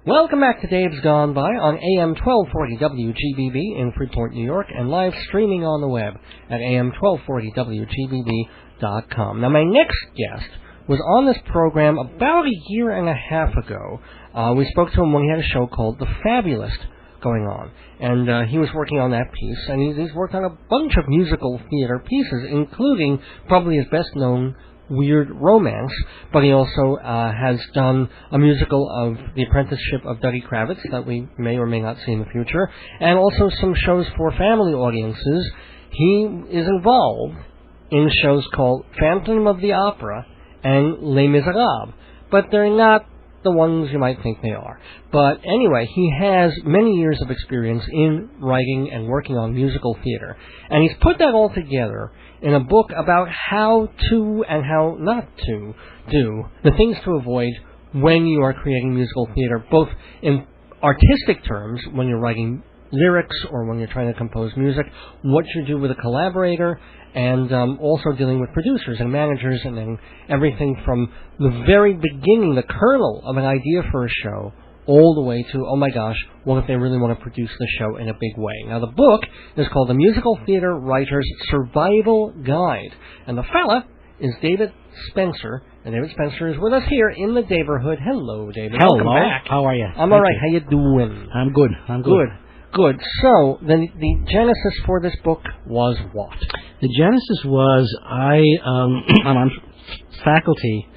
Welcome back to Dave's Gone By on AM 1240 WGBB in Freeport, New York, and live streaming on the web at am1240wgbb.com. Now, my next guest was on this program about a year and a half ago. We spoke to him when he had a show called The Fabulist going on, and he was working on that piece, and he's worked on a bunch of musical theater pieces, including probably his best-known Weird Romance, but he also has done a musical of The Apprenticeship of Duddy Kravitz that we may or may not see in the future, and also some shows for family audiences. He is involved in shows called Phantom of the Opera and Les Miserables, but they're not the ones you might think they are. But anyway, he has many years of experience in writing and working on musical theater, and he's put that all together in a book about how to and how not to do the things to avoid when you are creating musical theater, both in artistic terms, when you're writing lyrics or when you're trying to compose music, what you do with a collaborator, and also dealing with producers and managers, and then everything from the very beginning, the kernel of an idea for a show, all the way to, oh my gosh, what if they really want to produce the show in a big way? Now, the book is called The Musical Theater Writer's Survival Guide, and the fella is David Spencer, and David Spencer is with us here in the Daverhood. Hello, David. Hello. Welcome back. How are you? I'm all right. How you doing? I'm good. Good. So, the genesis for this book was what? The genesis was I'm on faculty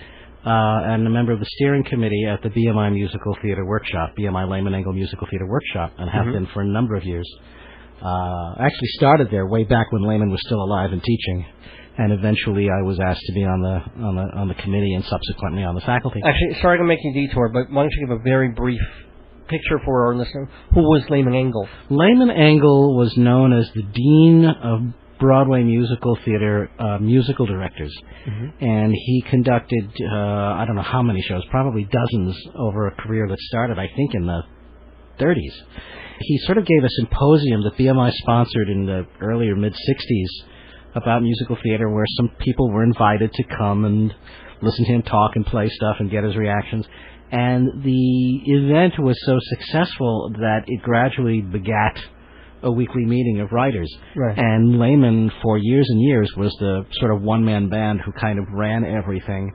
and a member of the steering committee at the BMI Musical Theater Workshop, BMI Lehman Engel Musical Theater Workshop, and have been for a number of years. Actually started there way back when Lehman was still alive and teaching, and eventually I was asked to be on the committee and subsequently on the faculty. Actually, sorry to make you detour, but why don't you give a very brief picture for our listener? Who was Lehman Engel? Lehman Engel was known as the Dean of Broadway Musical Theater musical directors, and he conducted I don't know how many shows, probably dozens over a career that started, I think, in the 30s. He sort of gave a symposium that BMI sponsored in the early or mid-60s about musical theater, where some people were invited to come and listen to him talk and play stuff and get his reactions. And the event was so successful that it gradually begat a weekly meeting of writers. Right. And Lehman, for years and years, was the sort of one-man band who kind of ran everything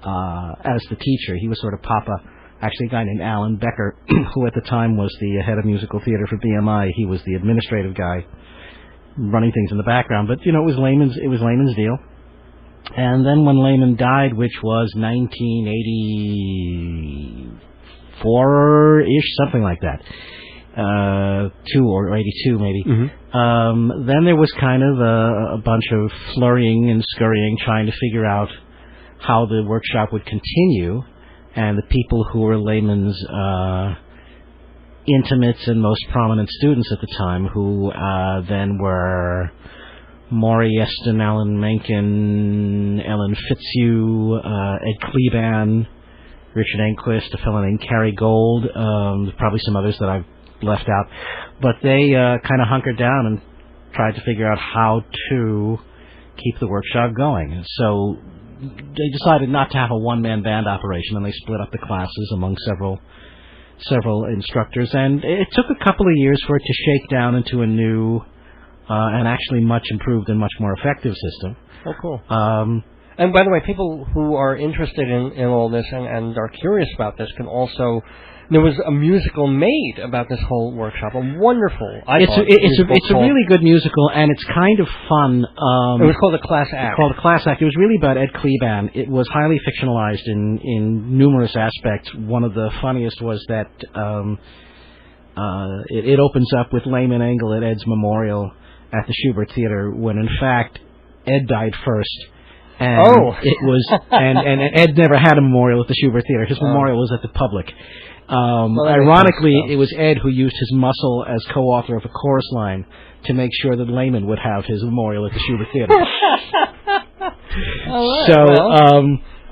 as the teacher. He was sort of Papa. Actually, a guy named Alan Becker, who at the time was the head of musical theater for BMI, he was the administrative guy running things in the background. But, you know, it was Lehman's deal. And then when Lehman died, which was 1984-ish, something like that, 2 or 82 maybe, then there was kind of a bunch of flurrying and scurrying, trying to figure out how the workshop would continue, and the people who were Lehman's intimates and most prominent students at the time, who then were Maury Eston, Alan Menken, Ellen Fitzhugh, Ed Kleban, Richard Enquist, a fellow named Cary Gold, probably some others that I've left out. But they kind of hunkered down and tried to figure out how to keep the workshop going. So they decided not to have a one-man band operation, and they split up the classes among several instructors. And it took a couple of years for it to shake down into a new and actually much improved and much more effective system. Oh, cool. And by the way, people who are interested in all this and are curious about this can also... There was a musical made about this whole workshop, a wonderful... It's a really good musical, and it's kind of fun. It was called A Class Act. It was really about Ed Kleban. It was highly fictionalized in numerous aspects. One of the funniest was that it opens up with Lehman Engel at Ed's memorial at the Schubert Theater, when in fact Ed died first. And it was and Ed never had a memorial at the Schubert Theater. His memorial was at the Public. Ironically, it was Ed who used his muscle as co-author of a chorus line to make sure that Lehman would have his memorial at the Schubert Theater.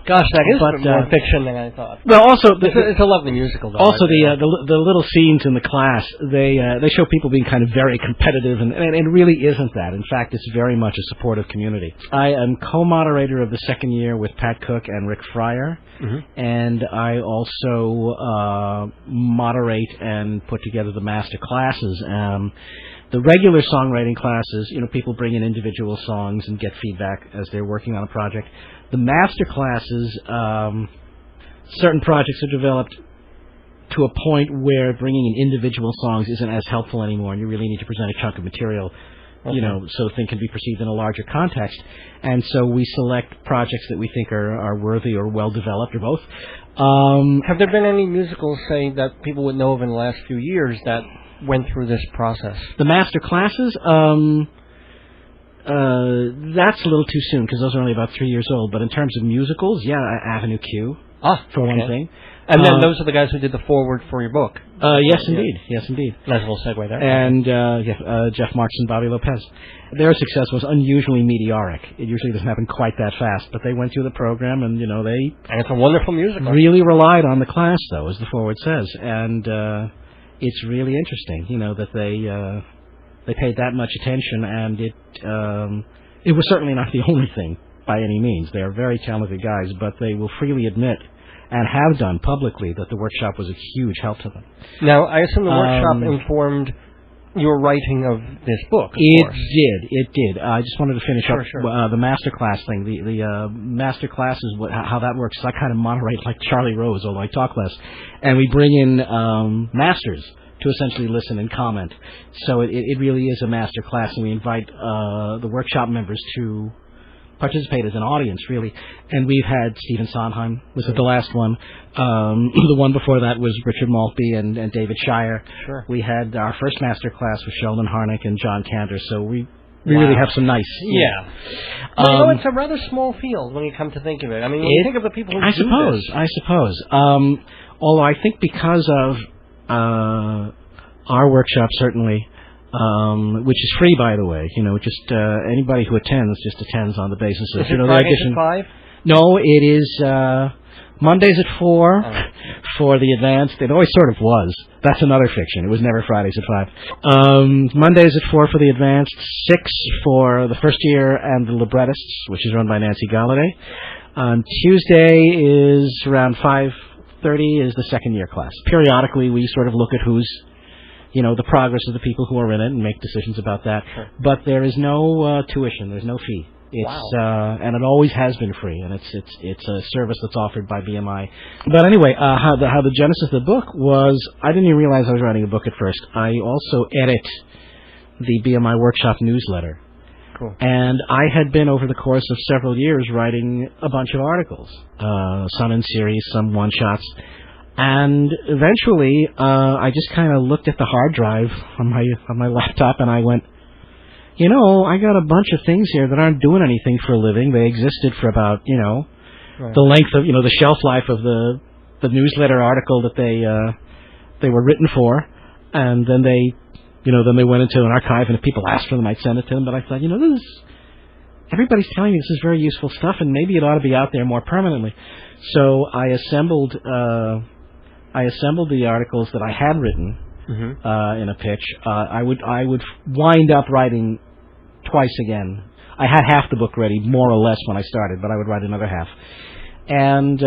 Gosh, that is more fiction than I thought. Well, also it's a lovely musical. Though, also, the little scenes in the class, they show people being kind of very competitive, and it really isn't that. In fact, it's very much a supportive community. I am co-moderator of the second year with Pat Cook and Rick Fryer, and I also moderate and put together the master classes. The regular songwriting classes, people bring in individual songs and get feedback as they're working on a project. The master classes, certain projects are developed to a point where bringing in individual songs isn't as helpful anymore, and you really need to present a chunk of material, so the thing can be perceived in a larger context. And so we select projects that we think are worthy or well-developed, or both. Have there been any musicals, say, that people would know of in the last few years that went through this process? The master classes, that's a little too soon because those are only about 3 years old. But in terms of musicals, Avenue Q, for one thing. And then those are the guys who did the foreword for your book. Yes, indeed. Yes, indeed. Nice little segue there. And Jeff Marks and Bobby Lopez. Their success was unusually meteoric. It usually doesn't happen quite that fast, but they went through the program, and and it's a wonderful musical. Really relied on the class, though, as the foreword says, and it's really interesting, that they paid that much attention, and it was certainly not the only thing by any means. They are very talented guys, but they will freely admit, and have done publicly, that the workshop was a huge help to them. Now, I assume the workshop informed your writing of this book, of course. It did. I just wanted to finish up the master class thing. The master class is how that works. I kind of moderate like Charlie Rose, although I talk less. And we bring in masters to essentially listen and comment. So it really is a master class, and we invite the workshop members to participate as an audience, really. And we've had Stephen Sondheim was the last one. The one before that was Richard Maltby and David Shire. Sure. We had our first master class with Sheldon Harnick and John Cantor, so we really have some nice... Yeah. Well, it's a rather small field when you come to think of it. I mean, when you think of the people who do this... I suppose. Although I think because of our workshop, certainly... which is free, by the way. Just anybody who attends just attends on the basis of the audition. At 5? No, it is Mondays at 4 for the advanced. It always sort of was. That's another fiction. It was never Fridays at 5. Mondays at 4 for the advanced, 6 for the first year and the librettists, which is run by Nancy Galladay. Tuesday is around 5:30 is the second year class. Periodically, we sort of look at who's the progress of the people who are in it and make decisions about that. Sure. But there is no tuition. There's no fee. It's and it always has been free, and it's a service that's offered by BMI. But anyway, how the genesis of the book was, I didn't even realize I was writing a book at first. I also edit the BMI Workshop newsletter. Cool. And I had been, over the course of several years, writing a bunch of articles, some in series, some one-shots. And eventually, I just kind of looked at the hard drive on my laptop, and I went, I got a bunch of things here that aren't doing anything for a living. They existed for about, the length of, the shelf life of the newsletter article that they were written for, and then they went into an archive, and if people asked for them, I'd send it to them. But I thought, everybody's telling me this is very useful stuff, and maybe it ought to be out there more permanently. So I assembled the articles that I had written in a pitch. I would wind up writing twice again. I had half the book ready, more or less, when I started, but I would write another half. And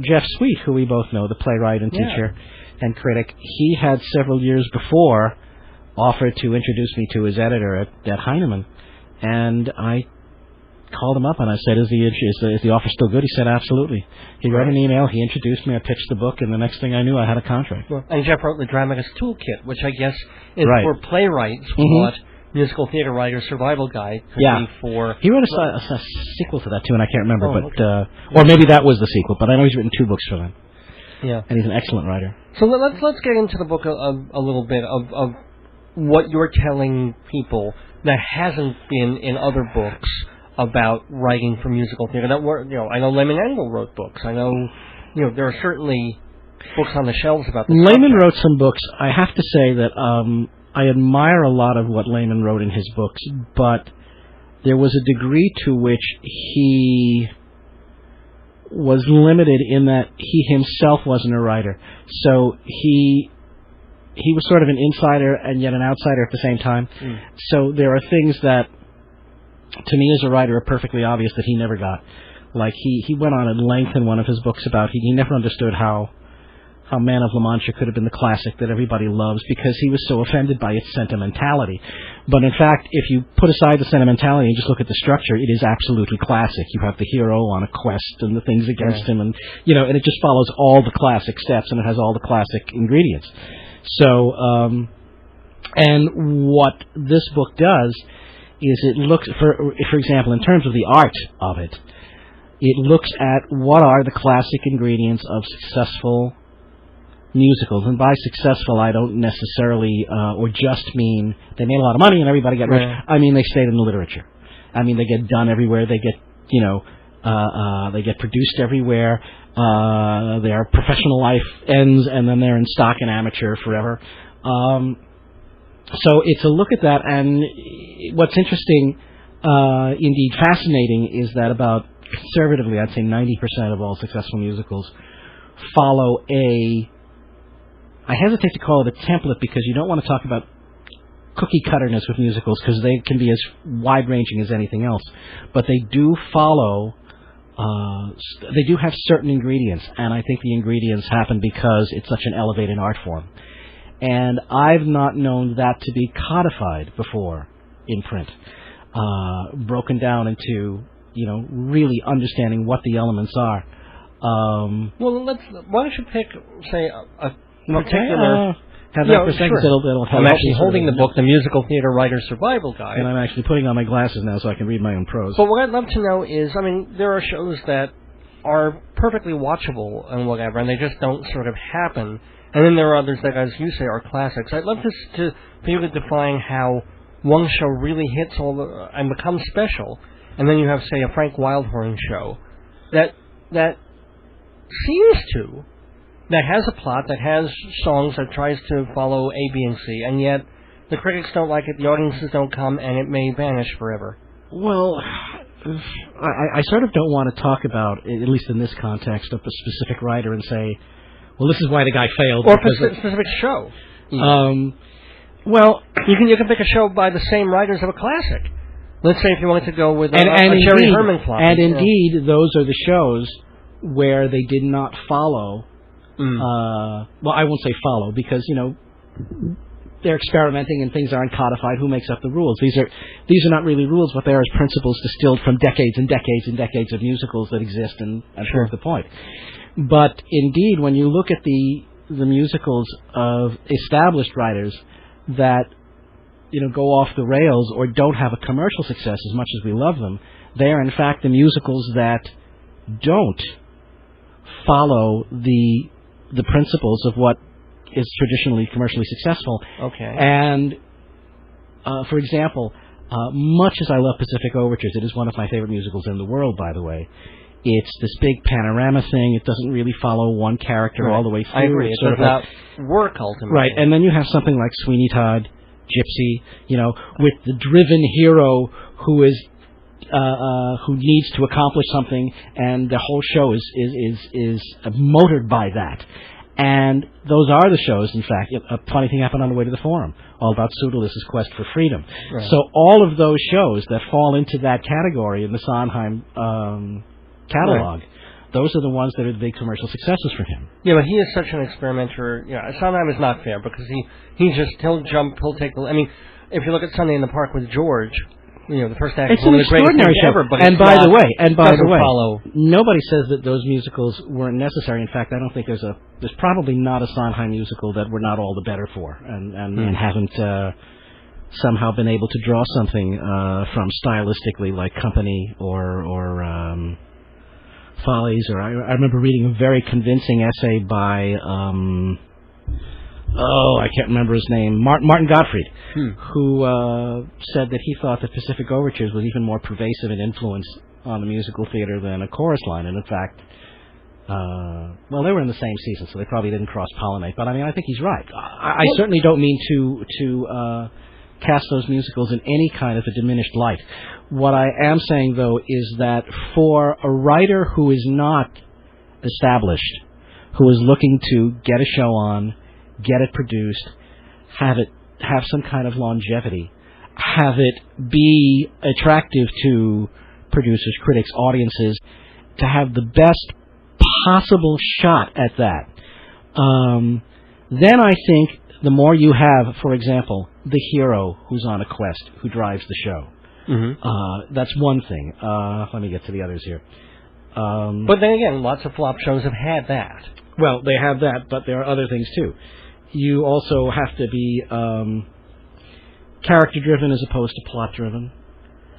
Jeff Sweet, who we both know, the playwright and teacher and critic, he had several years before offered to introduce me to his editor at Heinemann, and I called him up and I said, is the offer still good? He said, absolutely. He wrote an email, he introduced me, I pitched the book, and the next thing I knew, I had a contract. Well, and Jeff wrote the Dramatist Toolkit, which I guess is for playwrights, what musical theater writer's survival guide could be for... He wrote a sequel to that, too, and I can't remember, or maybe that was the sequel, but I know he's written 2 books for them. Yeah. And he's an excellent writer. So let's get into the book a little bit of what you're telling people that hasn't been in other books about writing for musical theater. I know Lehman Engel wrote books. I know, there are certainly books on the shelves about this. Lehman wrote some books. I have to say that I admire a lot of what Lehman wrote in his books, but there was a degree to which he was limited in that he himself wasn't a writer. So he was sort of an insider and yet an outsider at the same time. So there are things that, to me as a writer, are perfectly obvious that he never got. Like he went on at length in one of his books about he never understood how Man of La Mancha could have been the classic that everybody loves because he was so offended by its sentimentality. But in fact, if you put aside the sentimentality and just look at the structure, it is absolutely classic. You have the hero on a quest and the things against him, and and it just follows all the classic steps and it has all the classic ingredients. So, and what this book does is it looks, for example, in terms of the art of it, it looks at what are the classic ingredients of successful musicals. And by successful, I don't necessarily or just mean they made a lot of money and everybody got rich. I mean they stayed in the literature. I mean they get done everywhere. They get, they get produced everywhere. Their professional life ends and then they're in stock and amateur forever. So it's a look at that, and what's interesting, indeed fascinating, is that about conservatively, I'd say 90% of all successful musicals follow I hesitate to call it a template because you don't want to talk about cookie-cutterness with musicals because they can be as wide-ranging as anything else. But they do follow, they do have certain ingredients, and I think the ingredients happen because it's such an elevated art form. And I've not known that to be codified before in print, broken down into, really understanding what the elements are. Well, why don't you pick, say, a particular... have that for a second, it'll help. I'm actually holding the book, The Musical Theater Writer's Survival Guide. And I'm actually putting on my glasses now so I can read my own prose. But what I'd love to know is, there are shows that are perfectly watchable and whatever, and they just don't sort of happen. And then there are others that, as you say, are classics. I'd love for you to define how one show really hits and becomes special, and then you have, say, a Frank Wildhorn show that seems to, that has a plot, that has songs, that tries to follow A, B, and C, and yet the critics don't like it, the audiences don't come, and it may vanish forever. Well, I sort of don't want to talk about, at least in this context, a specific writer and say, well, this is why the guy failed. Or a specific show. Well, you can pick a show by the same writers of a classic. Let's say if you wanted to go with a Jerry Herman plot. And indeed, those are the shows where they did not follow. Well, I won't say follow because they're experimenting and things aren't codified. Who makes up the rules? These are not really rules, but they are principles distilled from decades and decades and decades of musicals that exist and prove the point. But indeed, when you look at the musicals of established writers that go off the rails or don't have a commercial success as much as we love them, they are in fact the musicals that don't follow the principles of what is traditionally commercially successful. Okay. And for example, much as I love Pacific Overtures, it is one of my favorite musicals in the world, by the way. It's this big panorama thing. It doesn't really follow one character all the way through. I agree. It does not work ultimately. Right, and then you have something like Sweeney Todd, Gypsy, with the driven hero who is who needs to accomplish something, and the whole show is motored by that. And those are the shows, in fact. A funny thing happened on the way to the Forum, all about Pseudolus' quest for freedom. Right. So all of those shows that fall into that category in the Sondheim catalog, those are the ones that are the big commercial successes for him. Yeah, but he is such an experimenter. Sondheim is not fair because he'll take the... if you look at Sunday in the Park with George, the first act is one of the greatest things ever, but and by the way, nobody says that those musicals weren't necessary. In fact, I don't think there's probably not a Sondheim musical that we're not all the better for, and haven't somehow been able to draw something from stylistically, like Company or Follies. Or I remember reading a very convincing essay by I can't remember his name, Martin Gottfried, who said that he thought that Pacific Overtures was even more pervasive in influence on the musical theater than A Chorus Line. And in fact, they were in the same season, so they probably didn't cross-pollinate. But I think he's right. I certainly don't mean to cast those musicals in any kind of a diminished light. What I am saying, though, is that for a writer who is not established, who is looking to get a show on, get it produced, have some kind of longevity, have it be attractive to producers, critics, audiences, to have the best possible shot at that, then I think the more you have, for example, the hero who's on a quest, who drives the show. Mm-hmm. That's one thing. Let me get to the others here. But then again, lots of flop shows have had that. Well, they have that, but there are other things too. You also have to be character-driven as opposed to plot-driven.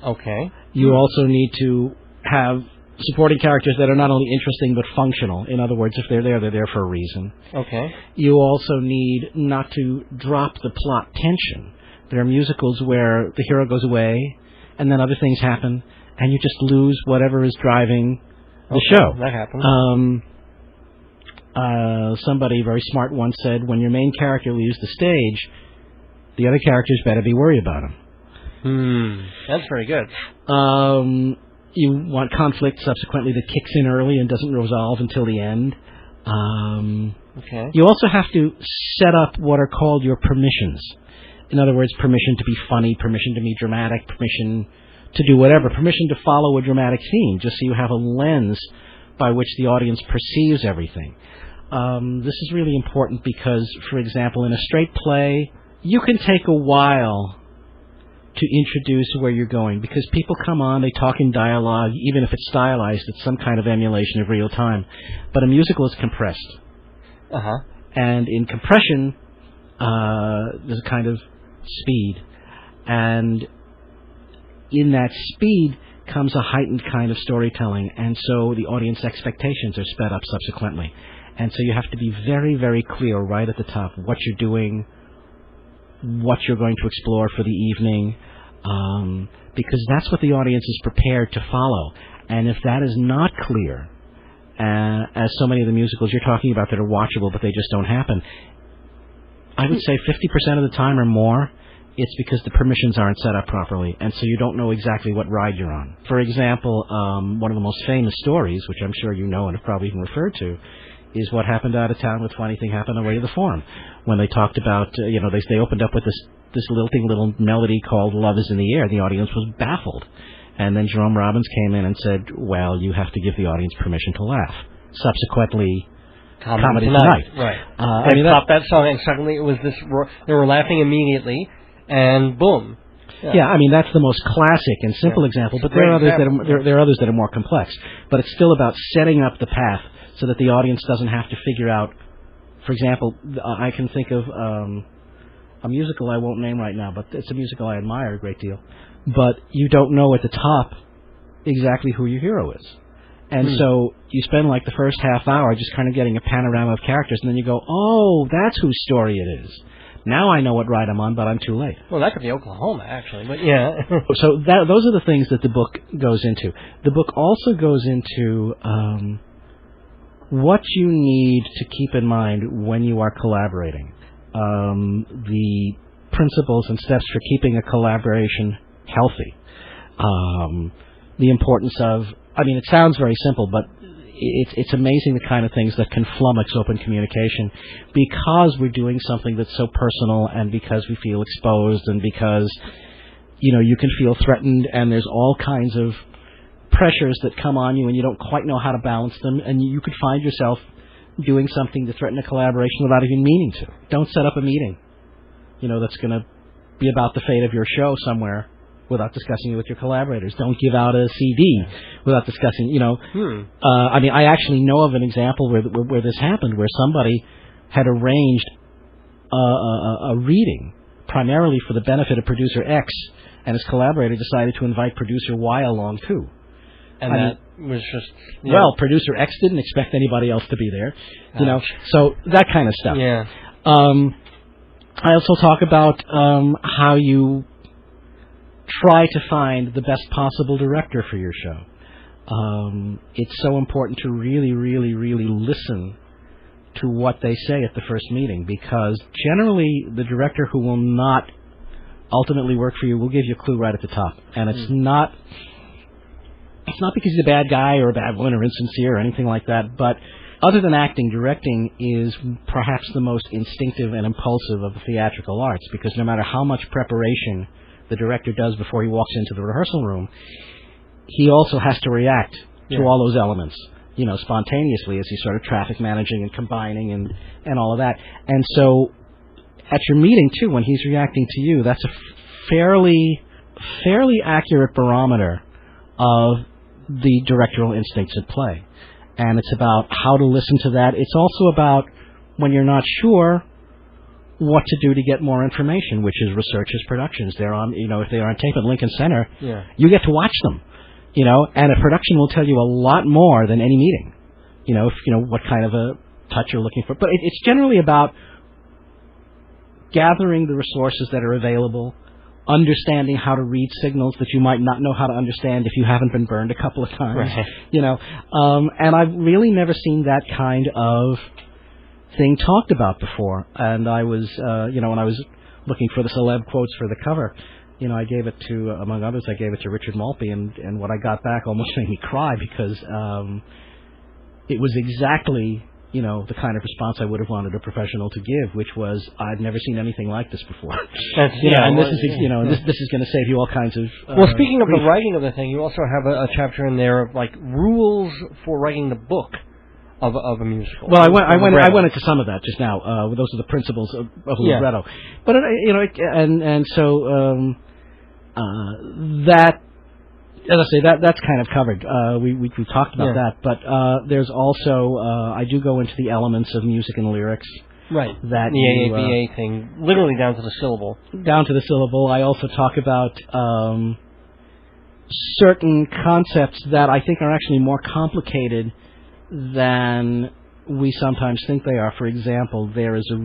Okay. You also need to have supporting characters that are not only interesting but functional. In other words, if they're there for a reason. Okay. You also need not to drop the plot tension. There are musicals where the hero goes away and then other things happen and you just lose whatever is driving the show. That happens. Somebody very smart once said, when your main character leaves the stage, the other characters better be worried about him. That's very good. You want conflict subsequently that kicks in early and doesn't resolve until the end. Okay. You also have to set up what are called your permissions. In other words, permission to be funny, permission to be dramatic, permission to do whatever, permission to follow a dramatic theme, just so you have a lens by which the audience perceives everything. This is really important because, for example, in a straight play, you can take a while to introduce where you're going, because people come on, they talk in dialogue, even if it's stylized, it's some kind of emulation of real time. But a musical is compressed. And in compression, there's a kind of speed. And in that speed comes a heightened kind of storytelling, and so the audience expectations are sped up subsequently. And so you have to be very, very clear right at the top what you're doing, what you're going to explore for the evening, because that's what the audience is prepared to follow. And if that is not clear, as so many of the musicals you're talking about that are watchable but they just don't happen, I would say 50% of the time or more, it's because the permissions aren't set up properly, and so you don't know exactly what ride you're on. For example, one of the most famous stories, which I'm sure you know and have probably even referred to, is What Happened Out of Town with Funny Thing Happened on the Way to the Forum, when they talked about, they opened up with this lilting little melody called Love is in the Air. The audience was baffled. And then Jerome Robbins came in and said, well, you have to give the audience permission to laugh. Subsequently, Comedy Tonight. Right. They stopped that song, and suddenly it was this, they were laughing immediately, and boom. Yeah, I mean, that's the most classic and simple example, but there are others that are more complex. But it's still about setting up the path so that the audience doesn't have to figure out. For example, I can think of a musical I won't name right now, but it's a musical I admire a great deal. But you don't know at the top exactly who your hero is. And so you spend like the first half hour just kind of getting a panorama of characters, and then you go, oh, that's whose story it is. Now I know what ride I'm on, but I'm too late. Well, that could be Oklahoma, actually, but yeah. So those are the things that the book goes into. The book also goes into what you need to keep in mind when you are collaborating. The principles and steps for keeping a collaboration healthy. The importance of, I mean, it sounds very simple, but it's amazing the kind of things that can flummox open communication because we're doing something that's so personal, and because we feel exposed, and because, you can feel threatened, and there's all kinds of pressures that come on you and you don't quite know how to balance them, and you could find yourself doing something to threaten a collaboration without even meaning to. Don't set up a meeting, that's going to be about the fate of your show somewhere without discussing it with your collaborators. Don't give out a CD without discussing, I mean, I actually know of an example where this happened, where somebody had arranged a reading primarily for the benefit of producer X, and his collaborator decided to invite producer Y along too. And that was just... Well, producer X didn't expect anybody else to be there, so that kind of stuff. Yeah. I also talk about how you try to find the best possible director for your show. It's so important to really, really, really listen to what they say at the first meeting, because generally the director who will not ultimately work for you, we'll give you a clue right at the top. And it's not because he's a bad guy or a bad woman or insincere or anything like that, but other than acting, directing is perhaps the most instinctive and impulsive of the theatrical arts, because no matter how much preparation the director does before he walks into the rehearsal room, he also has to react to all those elements, spontaneously as he's sort of traffic managing and combining and all of that. And so at your meeting, too, when he's reacting to you, that's a fairly accurate barometer of the directorial instincts at play. And it's about how to listen to that. It's also about when you're not sure what to do to get more information, which is research his productions. They're on, if they're on tape at Lincoln Center, you get to watch them, and a production will tell you a lot more than any meeting, what kind of a touch you're looking for. But it's generally about gathering the resources that are available, understanding how to read signals that you might not know how to understand if you haven't been burned a couple of times, and I've really never seen that kind of thing talked about before. And I was, when I was looking for the celeb quotes for the cover, I gave it to, among others, I gave it to Richard Maltby, and what I got back almost made me cry, because it was exactly, the kind of response I would have wanted a professional to give, which was, I've never seen anything like this before. And this is going to save you all kinds of... well, speaking of the writing of the thing, you also have a chapter in there of, rules for writing the book of a musical. Well, I went into some of that just now. Those are the principles of libretto. But, so that... As I say, that's kind of covered. We've talked about that, but there's also I do go into the elements of music and lyrics. Right. That the AABA thing, literally down to the syllable. Down to the syllable. I also talk about certain concepts that I think are actually more complicated than we sometimes think they are. For example, there is a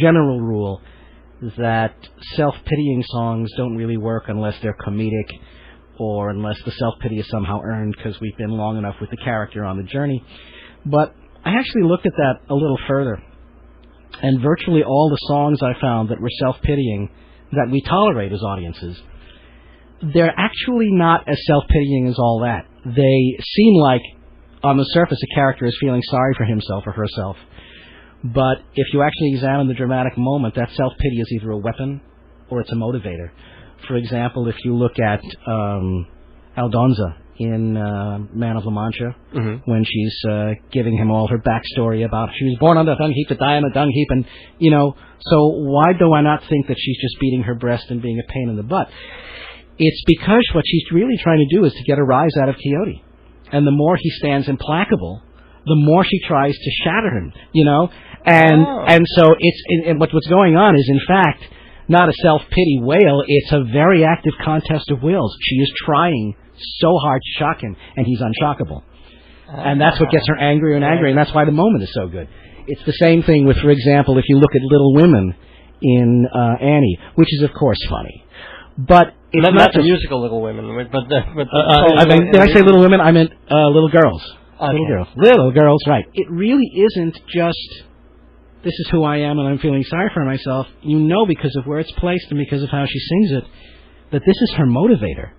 general rule, that self-pitying songs don't really work unless they're comedic, or unless the self-pity is somehow earned because we've been long enough with the character on the journey. But I actually looked at that a little further, and virtually all the songs I found that were self-pitying, that we tolerate as audiences, they're actually not as self-pitying as all that. They seem like, on the surface, a character is feeling sorry for himself or herself. But if you actually examine the dramatic moment, that self-pity is either a weapon or it's a motivator. For example, if you look at Aldonza in Man of La Mancha, when she's giving him all her backstory about she was born on the dung heap to die on the dung heap, and, so why do I not think that she's just beating her breast and being a pain in the butt? It's because what she's really trying to do is to get a rise out of Quixote. And the more he stands implacable, the more she tries to shatter him, And so what's going on is, in fact, not a self-pity wail, it's a very active contest of wills. She is trying so hard to shock him, and he's unshockable. And that's what gets her angrier and angrier, and that's why the moment is so good. It's the same thing with, for example, if you look at Little Women in Annie, which is, of course, funny. But it's not the musical Little Women, but did I say Little Women? I meant Little Girls. Okay. Little Girls, right. It really isn't just... this is who I am and I'm feeling sorry for myself. Because of where it's placed and because of how she sings it, that this is her motivator,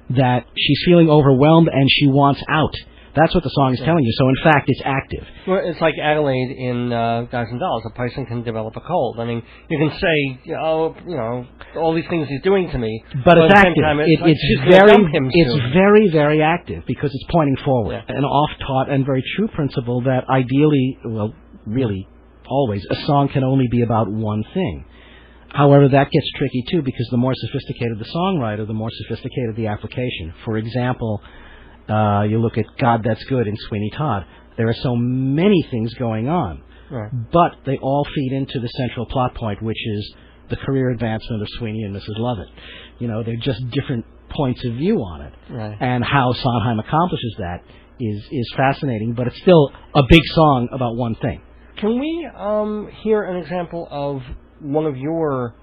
that she's feeling overwhelmed and she wants out. That's what the song is telling you. So, in fact, it's active. Well, it's like Adelaide in Guys and Dolls. A person can develop a cold. I mean, you can say, all these things he's doing to me. But it's active. It's very, very active because it's pointing forward. Yeah. An oft-taught and very true principle that ideally, really, always, a song can only be about one thing. However, that gets tricky, too, because the more sophisticated the songwriter, the more sophisticated the application. For example, you look at God That's Good in Sweeney Todd. There are so many things going on, but they all feed into the central plot point, which is the career advancement of Sweeney and Mrs. Lovett. They're just different points of view on it. Right. And how Sondheim accomplishes that is fascinating, but it's still a big song about one thing. Can we hear an example of one of your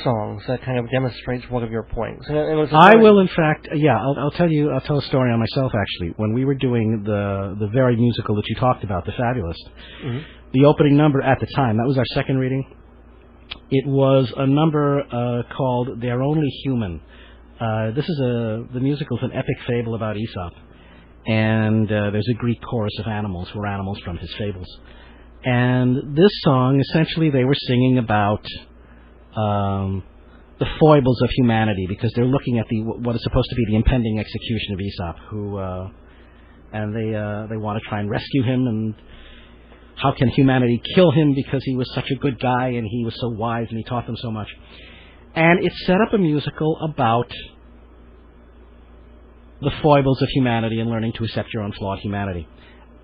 songs that kind of demonstrates one of your points? I will, in fact, I'll tell a story on myself, actually. When we were doing the very musical that you talked about, The Fabulist, the opening number at the time, that was our second reading, It was a number called They're Only Human. The musical is an epic fable about Aesop. And there's a Greek chorus of animals who are animals from his fables. And this song, essentially, they were singing about the foibles of humanity, because they're looking at what is supposed to be the impending execution of Aesop, and they want to try and rescue him, and how can humanity kill him because he was such a good guy and he was so wise and he taught them so much. And it set up a musical about the foibles of humanity and learning to accept your own flawed humanity.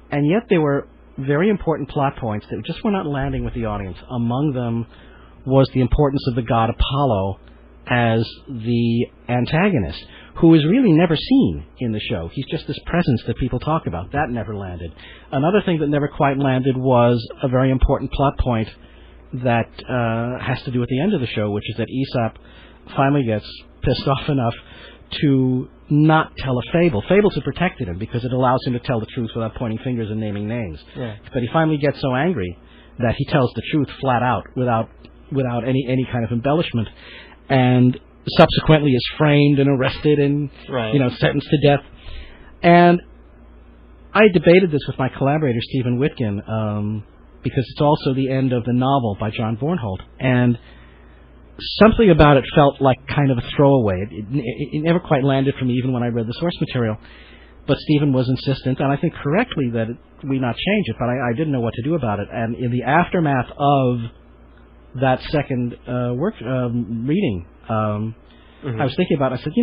And yet there were very important plot points that just were not landing with the audience. Among them was the importance of the god Apollo as the antagonist, who is really never seen in the show. He's just this presence that people talk about. That never landed. Another thing that never quite landed was a very important plot point that has to do with the end of the show, which is that Aesop finally gets pissed off enough to not tell a fable. Fables have protected him because it allows him to tell the truth without pointing fingers and naming names. Yeah. But he finally gets so angry that he tells the truth flat out without any kind of embellishment, and subsequently is framed and arrested and sentenced to death. And I debated this with my collaborator Stephen Witkin because it's also the end of the novel by John Bornhold, and something about it felt like kind of a throwaway. It never quite landed for me even when I read the source material. But Stephen was insistent, and I think correctly, that we not change it, but I didn't know what to do about it. And in the aftermath of that second reading, I was thinking about it. I said,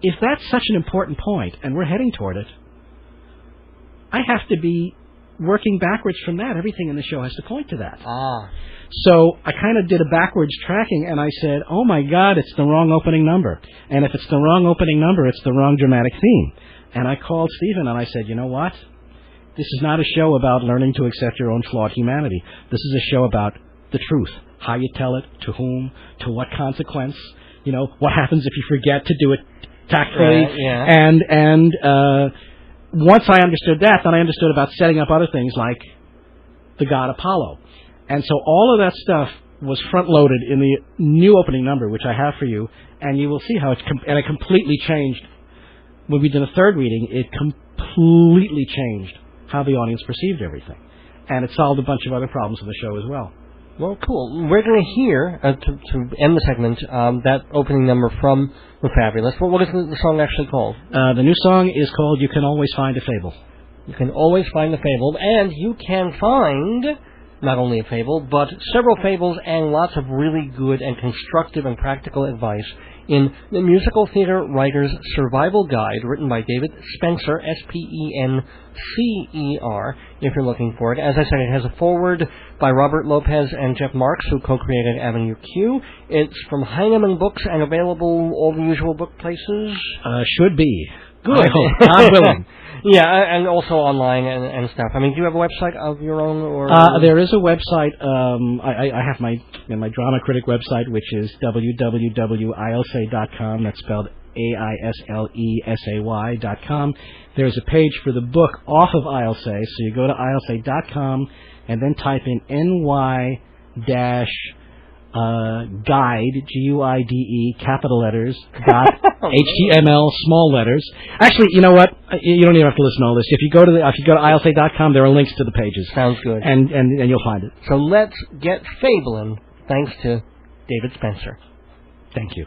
if that's such an important point, and we're heading toward it, I have to be working backwards from that. Everything in the show has to point to that. So I kind of did a backwards tracking, and I said, oh my God, it's the wrong opening number. And if it's the wrong opening number, it's the wrong dramatic theme. And I called Stephen, and I said, you know what? This is not a show about learning to accept your own flawed humanity. This is a show about the truth. How you tell it, to whom, to what consequence, what happens if you forget to do it tactfully. And once I understood that, then I understood about setting up other things like the god Apollo. And so all of that stuff was front-loaded in the new opening number, which I have for you, and you will see how it completely changed. When we did a third reading, it completely changed how the audience perceived everything. And it solved a bunch of other problems in the show as well. Well, cool. We're going to hear, to end the segment, that opening number from The Fabulous. What is the song actually called? The new song is called You Can Always Find a Fable. You can always find a fable, and you can find not only a fable, but several fables and lots of really good and constructive and practical advice in the Musical Theater Writer's Survival Guide, written by David Spencer, Spencer, if you're looking for it. As I said, it has a foreword by Robert Lopez and Jeff Marks, who co-created Avenue Q. It's from Heinemann Books and available all the usual book places. Should be. Good. I hope. God willing. Yeah, and also online and stuff. I mean, do you have a website of your own? Or there is a website. I have my drama critic website, which is www.ilsay.com. That's spelled AISLESAY.com. There's a page for the book off of ILSay, so you go to ilsay.com and then type in NY- guide, GUIDE, capital letters, .html, small letters. Actually, you know what? You don't even have to listen to all this. If you go to ilsay.com, there are links to the pages. Sounds good. And you'll find it. So let's get fabling, thanks to David Spencer. Thank you.